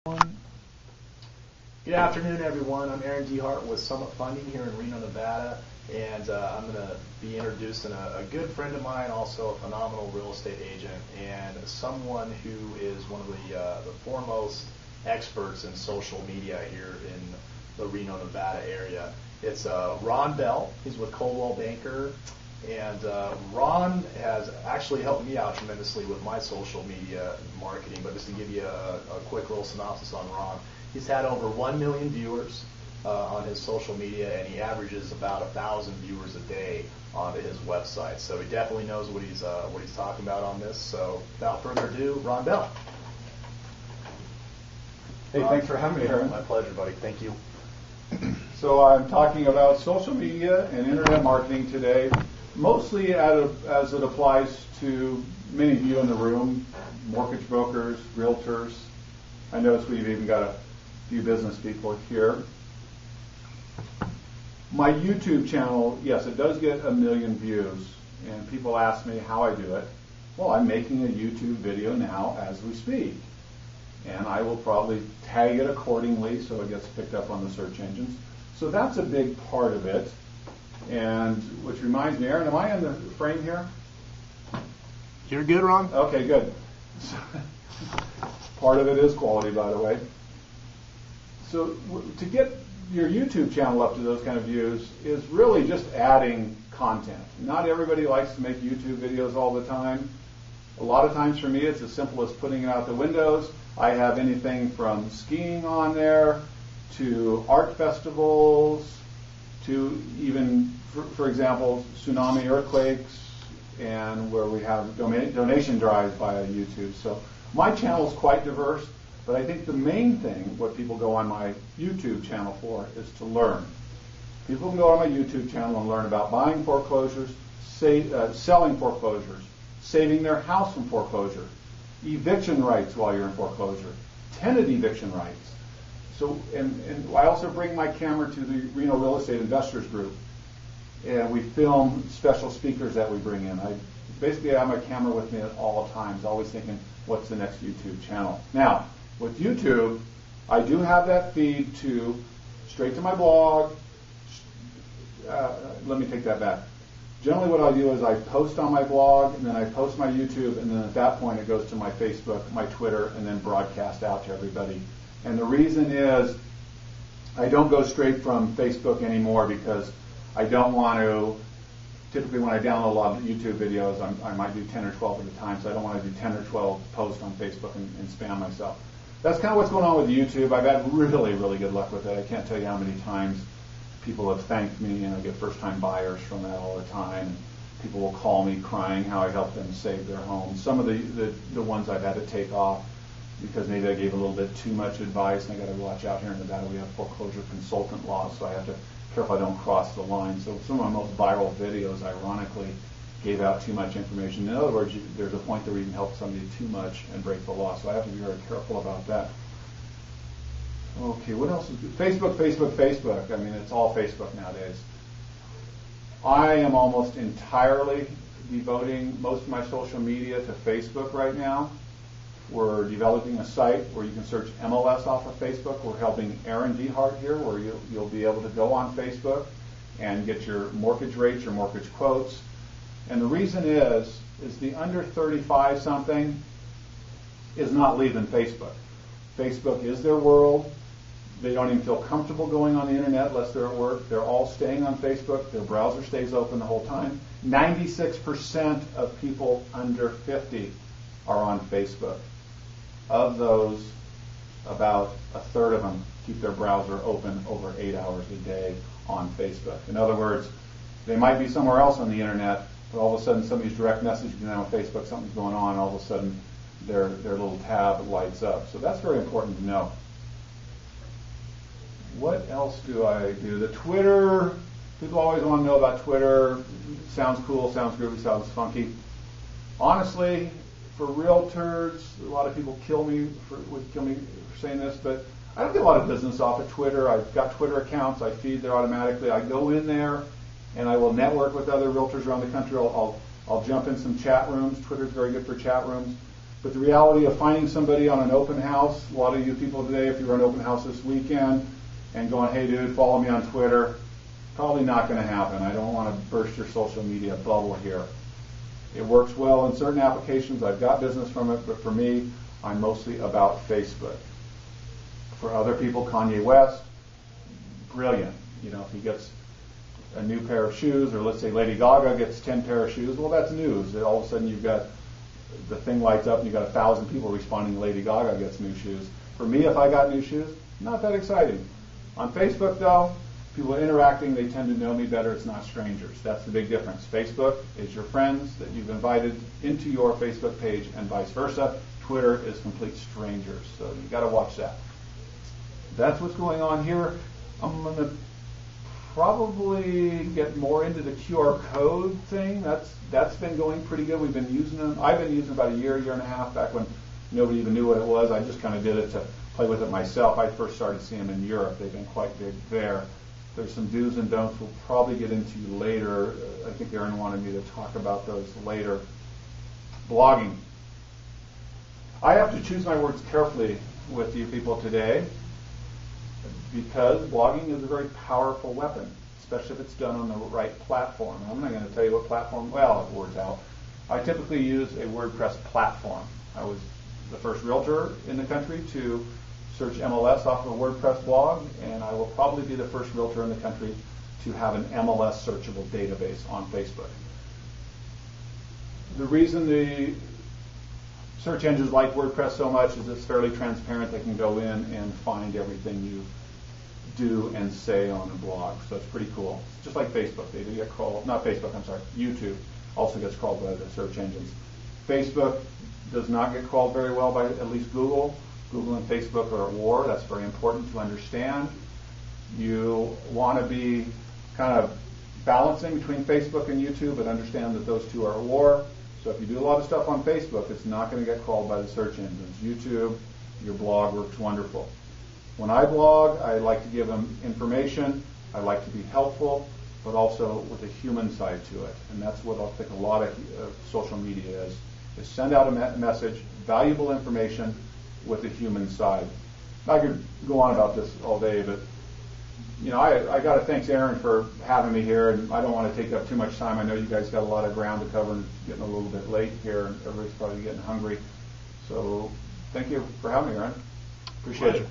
Good afternoon, everyone. I'm Aaron DeHart with Summit Funding here in Reno, Nevada, and I'm going to be introducing a good friend of mine, also a phenomenal real estate agent, and someone who is one of the foremost experts in social media here in the Reno, Nevada area. It's Ron Bell. He's with Coldwell Banker, and Ron has actually helped me out tremendously with my social media marketing. But just to give you a quick little synopsis on Ron, he's had over 1 million viewers on his social media, and he averages about 1,000 viewers a day onto his website. So he definitely knows what he's talking about on this. So without further ado, Ron Bell. Hey, thanks for having me, Aaron. My pleasure, buddy. Thank you. So I'm talking about social media and internet marketing today, mostly as it applies to many of you in the room, mortgage brokers, realtors. I notice we've even got a few business people here. My YouTube channel, yes, it does get 1 million views, and people ask me how I do it. Well, I'm making a YouTube video now as we speak, and I will probably tag it accordingly so it gets picked up on the search engines. So that's a big part of it. And which reminds me, Aaron, am I in the frame here? You're good, Ron? Okay, good. Part of it is quality, by the way. So to get your YouTube channel up to those kind of views is really just adding content. Not everybody likes to make YouTube videos all the time. A lot of times for me it's as simple as putting it out the windows. I have anything from skiing on there to art festivals to even, for example, tsunami earthquakes, and where we have donation drives via YouTube. So my channel is quite diverse, but I think the main thing, what people go on my YouTube channel for, is to learn. People can go on my YouTube channel and learn about buying foreclosures, selling foreclosures, saving their house from foreclosure, eviction rights while you're in foreclosure, tenant eviction rights. So, and I also bring my camera to the Reno Real Estate Investors Group, and we film special speakers that we bring in. Basically I have my camera with me at all times, always thinking, what's the next YouTube channel? Now, with YouTube, I do have that feed straight to my blog. Let me take that back. Generally what I do is I post on my blog, and then I post my YouTube, and then at that point it goes to my Facebook, my Twitter, and then broadcast out to everybody. And the reason is I don't go straight from Facebook anymore because I don't want to. Typically when I download a lot of YouTube videos, I might do 10 or 12 at a time, so I don't want to do 10 or 12 posts on Facebook and spam myself. That's kind of what's going on with YouTube. I've had really, really good luck with it. I can't tell you how many times people have thanked me, and I get first-time buyers from that all the time. People will call me crying how I helped them save their homes. Some of the ones I've had to take off because maybe I gave a little bit too much advice, and I got to watch out here in Nevada. We have foreclosure consultant laws, so I have to be careful I don't cross the line. So some of my most viral videos, ironically, gave out too much information. In other words, there's a point where you can help somebody too much and break the law. So I have to be very careful about that. Okay, what else is good? Facebook. I mean, it's all Facebook nowadays. I am almost entirely devoting most of my social media to Facebook right now. We're developing a site where you can search MLS off of Facebook. We're helping Aaron DeHart here, where you'll be able to go on Facebook and get your mortgage rates, your mortgage quotes. And the reason is the under 35 something is not leaving Facebook. Facebook is their world. They don't even feel comfortable going on the internet unless they're at work. They're all staying on Facebook. Their browser stays open the whole time. 96% of people under 50 are on Facebook. Of those, about a third of them keep their browser open over 8 hours a day on Facebook. In other words, they might be somewhere else on the internet, but all of a sudden somebody's direct messaging them on Facebook, something's going on, all of a sudden their little tab lights up. So that's very important to know. What else do I do? The Twitter, people always want to know about Twitter. Sounds cool, sounds groovy, sounds funky. Honestly, for realtors, a lot of people would kill me for saying this, but I don't get a lot of business off of Twitter. I've got Twitter accounts. I feed there automatically. I go in there, and I will network with other realtors around the country. I'll jump in some chat rooms. Twitter's very good for chat rooms. But the reality of finding somebody on an open house, a lot of you people today, if you're on an open house this weekend and going, hey dude, follow me on Twitter, probably not going to happen. I don't want to burst your social media bubble here. It works well in certain applications. I've got business from it, but for me, I'm mostly about Facebook. For other people, Kanye West, brilliant. You know, if he gets a new pair of shoes, or let's say Lady Gaga gets 10 pair of shoes, well, that's news. All of a sudden you've got the thing lights up and you've got 1,000 people responding Lady Gaga gets new shoes. For me, if I got new shoes, not that exciting. On Facebook, though, people are interacting. They tend to know me better. It's not strangers. That's the big difference. Facebook is your friends that you've invited into your Facebook page and vice versa. Twitter is complete strangers. So you've got to watch that. That's what's going on here. I'm going to probably get more into the QR code thing. That's been going pretty good. We've been using them. I've been using it about a year and a half, back when nobody even knew what it was. I just kind of did it to play with it myself. I first started seeing them in Europe. They've been quite big there. There's some do's and don'ts we'll probably get into later. I think Aaron wanted me to talk about those later. Blogging. I have to choose my words carefully with you people today, because blogging is a very powerful weapon, especially if it's done on the right platform. I'm not going to tell you what platform, well, it works out. I typically use a WordPress platform. I was the first realtor in the country to search MLS off of a WordPress blog, and I will probably be the first realtor in the country to have an MLS searchable database on Facebook. The reason the search engines like WordPress so much is it's fairly transparent. They can go in and find everything you do and say on a blog, so it's pretty cool. Just like Facebook, they do get crawled, not Facebook, I'm sorry, YouTube also gets crawled by the search engines. Facebook does not get crawled very well by at least Google. Google and Facebook are at war. That's very important to understand. You want to be kind of balancing between Facebook and YouTube, but understand that those two are at war. So if you do a lot of stuff on Facebook, it's not going to get crawled by the search engines. YouTube, your blog works wonderful. When I blog, I like to give them information. I like to be helpful, but also with a human side to it. And that's what I think a lot of social media is send out a message, valuable information with a human side. I could go on about this all day, but you know, I got to thank Aaron for having me here, and I don't want to take up too much time. I know you guys got a lot of ground to cover and it's getting a little bit late here, and everybody's probably getting hungry. So thank you for having me, Aaron. Appreciate it.